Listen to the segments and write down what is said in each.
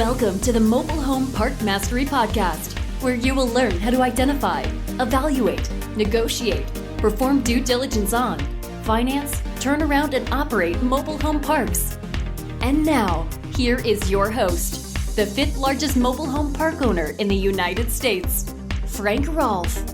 Welcome to the Mobile Home Park Mastery Podcast, where you will learn how to identify, evaluate, negotiate, perform due diligence on, finance, turn around, and operate mobile home parks. And now, here is your host, the fifth largest mobile home park owner in the United States, Frank Rolfe.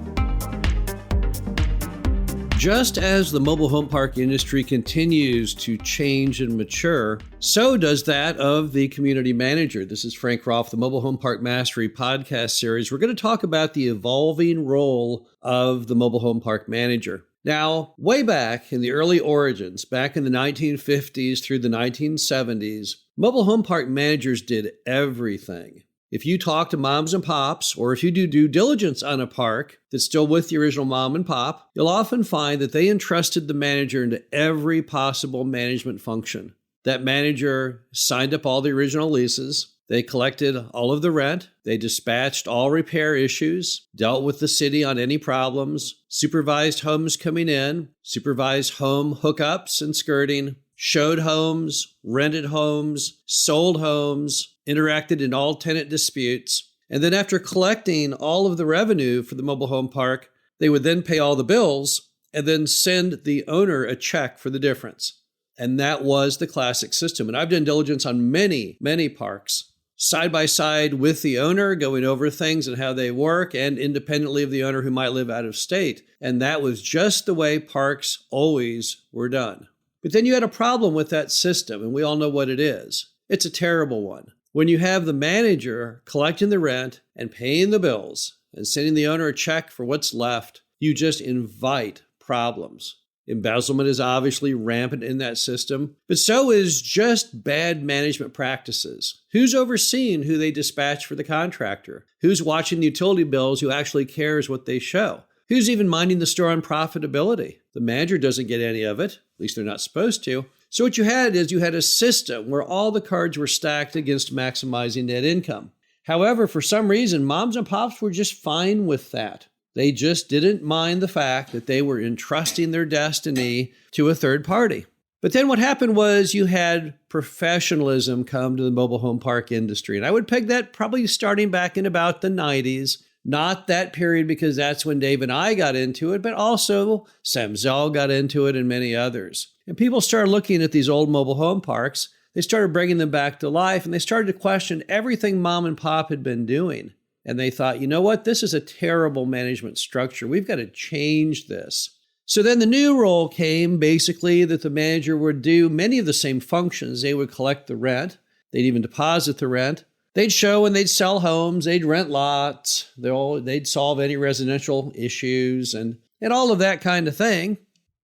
Just as the mobile home park industry continues to change and mature, so does that of the community manager. This is Frank Rolfe, the Mobile Home Park Mastery podcast series. We're going to talk about the evolving role of the mobile home park manager. Now, way back in the early origins, back in the 1950s through the 1970s, mobile home park managers did everything. If you talk to moms and pops, or if you do due diligence on a park that's still with the original mom and pop, you'll often find that they entrusted the manager into every possible management function. That manager signed up all the original leases, they collected all of the rent, they dispatched all repair issues, dealt with the city on any problems, supervised homes coming in, supervised home hookups and skirting, showed homes, rented homes, sold homes, interacted in all tenant disputes. And then after collecting all of the revenue for the mobile home park, they would then pay all the bills and then send the owner a check for the difference. And that was the classic system. And I've done diligence on many, many parks, side by side with the owner, going over things and how they work, and independently of the owner who might live out of state. And that was just the way parks always were done. But then you had a problem with that system, and we all know what it is. It's a terrible one. When you have the manager collecting the rent and paying the bills and sending the owner a check for what's left, you just invite problems. Embezzlement is obviously rampant in that system, but so is just bad management practices. Who's overseeing who they dispatch for the contractor? Who's watching the utility bills who actually cares what they show? Who's even minding the store on profitability? The manager doesn't get any of it. At least they're not supposed to. So what you had a system where all the cards were stacked against maximizing net income. However, for some reason, moms and pops were just fine with that. They just didn't mind the fact that they were entrusting their destiny to a third party. But then what happened was you had professionalism come to the mobile home park industry. And I would peg that probably starting back in about the 90s. Not that period because that's when Dave and I got into it, but also Sam Zell got into it and many others. And people started looking at these old mobile home parks. They started bringing them back to life, and they started to question everything mom and pop had been doing. And they thought, you know what? This is a terrible management structure. We've got to change this. So then the new role came, basically, that the manager would do many of the same functions. They would collect the rent. They'd even deposit the rent. They'd show and they'd sell homes, they'd rent lots, they'd solve any residential issues and all of that kind of thing.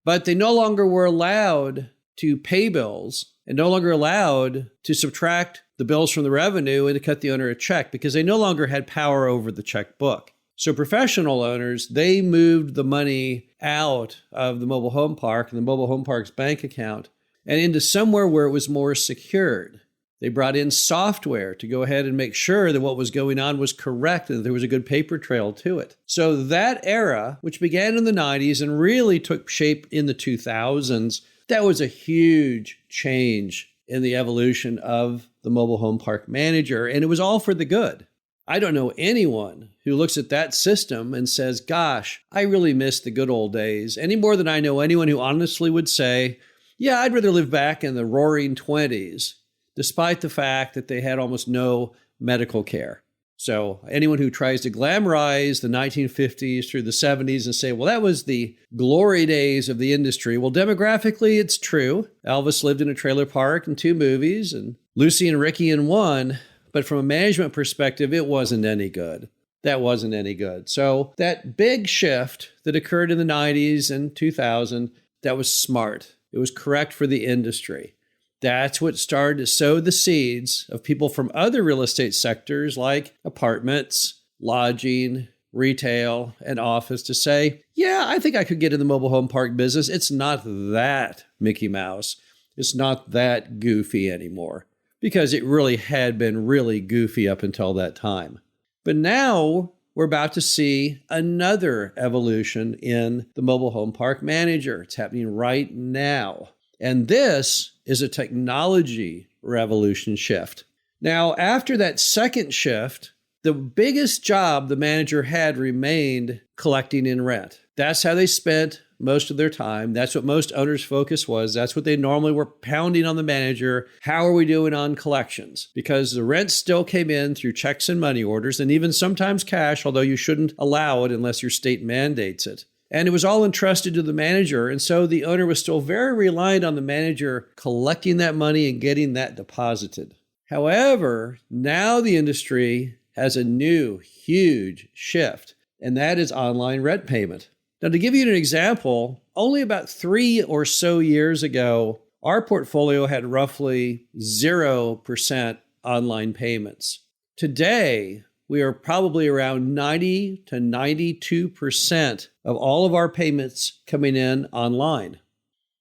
But they no longer were allowed to pay bills and no longer allowed to subtract the bills from the revenue and to cut the owner a check because they no longer had power over the checkbook. So professional owners, they moved the money out of the mobile home park and the mobile home park's bank account and into somewhere where it was more secured. They brought in software to go ahead and make sure that what was going on was correct and that there was a good paper trail to it. So that era, which began in the 90s and really took shape in the 2000s, that was a huge change in the evolution of the mobile home park manager, and it was all for the good. I don't know anyone who looks at that system and says, gosh, I really miss the good old days, any more than I know anyone who honestly would say, yeah, I'd rather live back in the roaring 20s. Despite the fact that they had almost no medical care. So anyone who tries to glamorize the 1950s through the 70s and say, well, that was the glory days of the industry. Well, demographically, it's true. Elvis lived in a trailer park and 2 movies, and Lucy and Ricky in 1. But from a management perspective, it wasn't any good. That wasn't any good. So that big shift that occurred in the 90s and 2000, that was smart. It was correct for the industry. That's what started to sow the seeds of people from other real estate sectors like apartments, lodging, retail, and office to say, yeah, I think I could get in the mobile home park business. It's not that Mickey Mouse. It's not that goofy anymore because it really had been really goofy up until that time. But now we're about to see another evolution in the mobile home park manager. It's happening right now. And this is a technology revolution shift. Now, after that second shift, the biggest job the manager had remained collecting in rent. That's how they spent most of their time. That's what most owners' focus was. That's what they normally were pounding on the manager. How are we doing on collections? Because the rent still came in through checks and money orders, and even sometimes cash, although you shouldn't allow it unless your state mandates it. And it was all entrusted to the manager, and so the owner was still very reliant on the manager collecting that money and getting that deposited. However, now the industry has a new, huge shift, and that is online rent payment. Now, to give you an example, only about 3 or so years ago, our portfolio had roughly 0% online payments. Today, we are probably around 90 to 92% of all of our payments coming in online.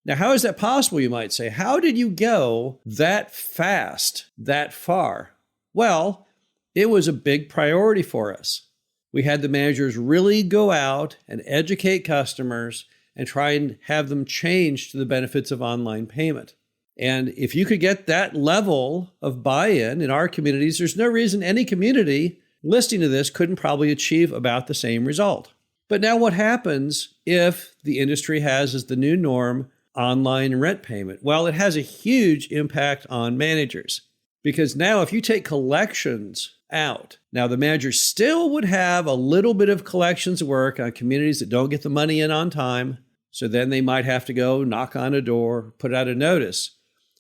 Now, how is that possible, you might say? How did you go that fast, that far? Well, it was a big priority for us. We had the managers really go out and educate customers and try and have them change to the benefits of online payment. And if you could get that level of buy-in in our communities, there's no reason any community listening to this couldn't probably achieve about the same result. But now what happens if the industry has as the new norm online rent payment? Well, it has a huge impact on managers. Because now if you take collections out, now the manager still would have a little bit of collections work on communities that don't get the money in on time. So then they might have to go knock on a door, put out a notice.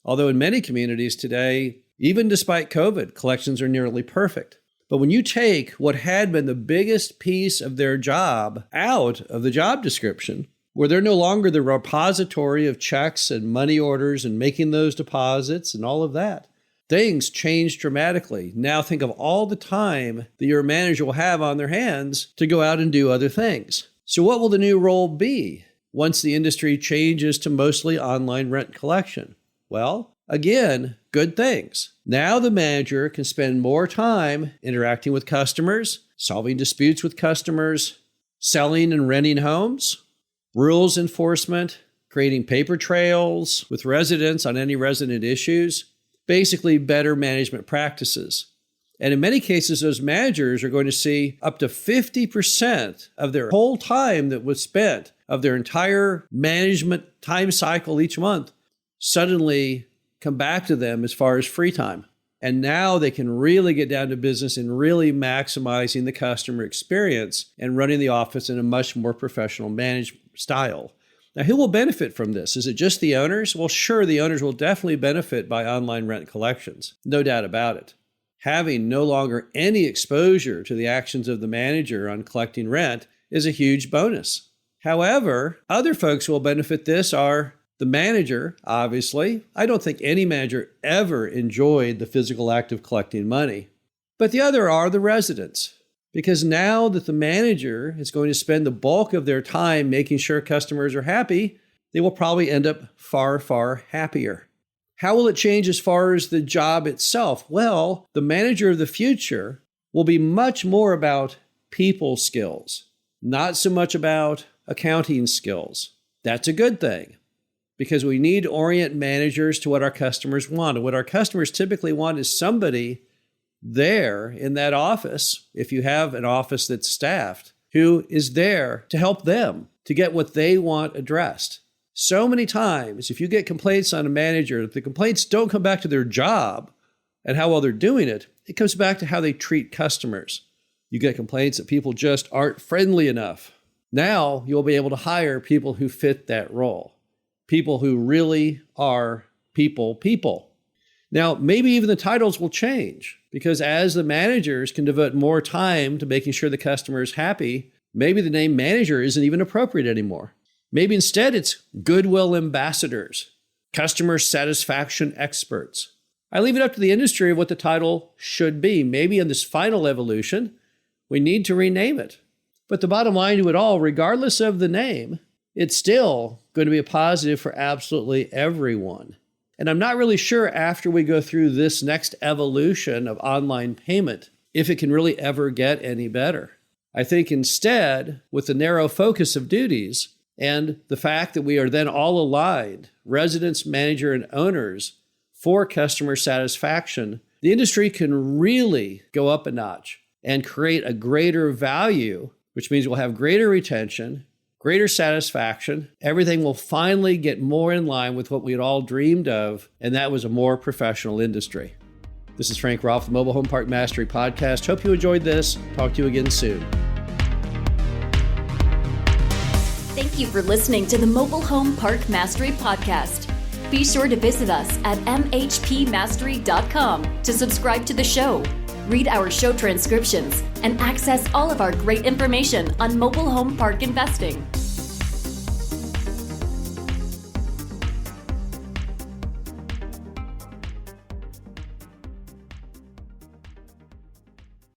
Although in many communities today, even despite COVID, collections are nearly perfect. But when you take what had been the biggest piece of their job out of the job description, where they're no longer the repository of checks and money orders and making those deposits and all of that, things change dramatically. Now think of all the time that your manager will have on their hands to go out and do other things. So what will the new role be once the industry changes to mostly online rent collection? Well, again, good things. Now the manager can spend more time interacting with customers, solving disputes with customers, selling and renting homes, rules enforcement, creating paper trails with residents on any resident issues, basically better management practices. And in many cases, those managers are going to see up to 50% of their whole time that was spent, of their entire management time cycle each month, suddenly come back to them as far as free time. And now they can really get down to business and really maximizing the customer experience and running the office in a much more professional management style. Now, who will benefit from this? Is it just the owners? Well, sure, the owners will definitely benefit by online rent collections. No doubt about it. Having no longer any exposure to the actions of the manager on collecting rent is a huge bonus. However, other folks who will benefit this are the manager, obviously. I don't think any manager ever enjoyed the physical act of collecting money. But the other are the residents. Because now that the manager is going to spend the bulk of their time making sure customers are happy, they will probably end up far, far happier. How will it change as far as the job itself? Well, the manager of the future will be much more about people skills, not so much about accounting skills. That's a good thing, because we need to orient managers to what our customers want. And what our customers typically want is somebody there in that office, if you have an office that's staffed, who is there to help them to get what they want addressed. So many times, if you get complaints on a manager, the complaints don't come back to their job and how well they're doing it. It comes back to how they treat customers. You get complaints that people just aren't friendly enough. Now you'll be able to hire people who fit that role. People who really are people. Now, maybe even the titles will change, because as the managers can devote more time to making sure the customer is happy, maybe the name manager isn't even appropriate anymore. Maybe instead it's goodwill ambassadors, customer satisfaction experts. I leave it up to the industry of what the title should be. Maybe in this final evolution, we need to rename it. But the bottom line to it all, regardless of the name, it's still going to be a positive for absolutely everyone. And I'm not really sure after we go through this next evolution of online payment, if it can really ever get any better. I think instead, with the narrow focus of duties and the fact that we are then all aligned, residents, manager, and owners, for customer satisfaction the industry can really go up a notch and create a greater value, which means we'll have greater retention, greater satisfaction. Everything will finally get more in line with what we had all dreamed of, and that was a more professional industry. This is Frank Rolfe, the Mobile Home Park Mastery Podcast. Hope you enjoyed this. Talk to you again soon. Thank you for listening to the Mobile Home Park Mastery Podcast. Be sure to visit us at mhpmastery.com to subscribe to the show, read our show transcriptions, and access all of our great information on mobile home park investing.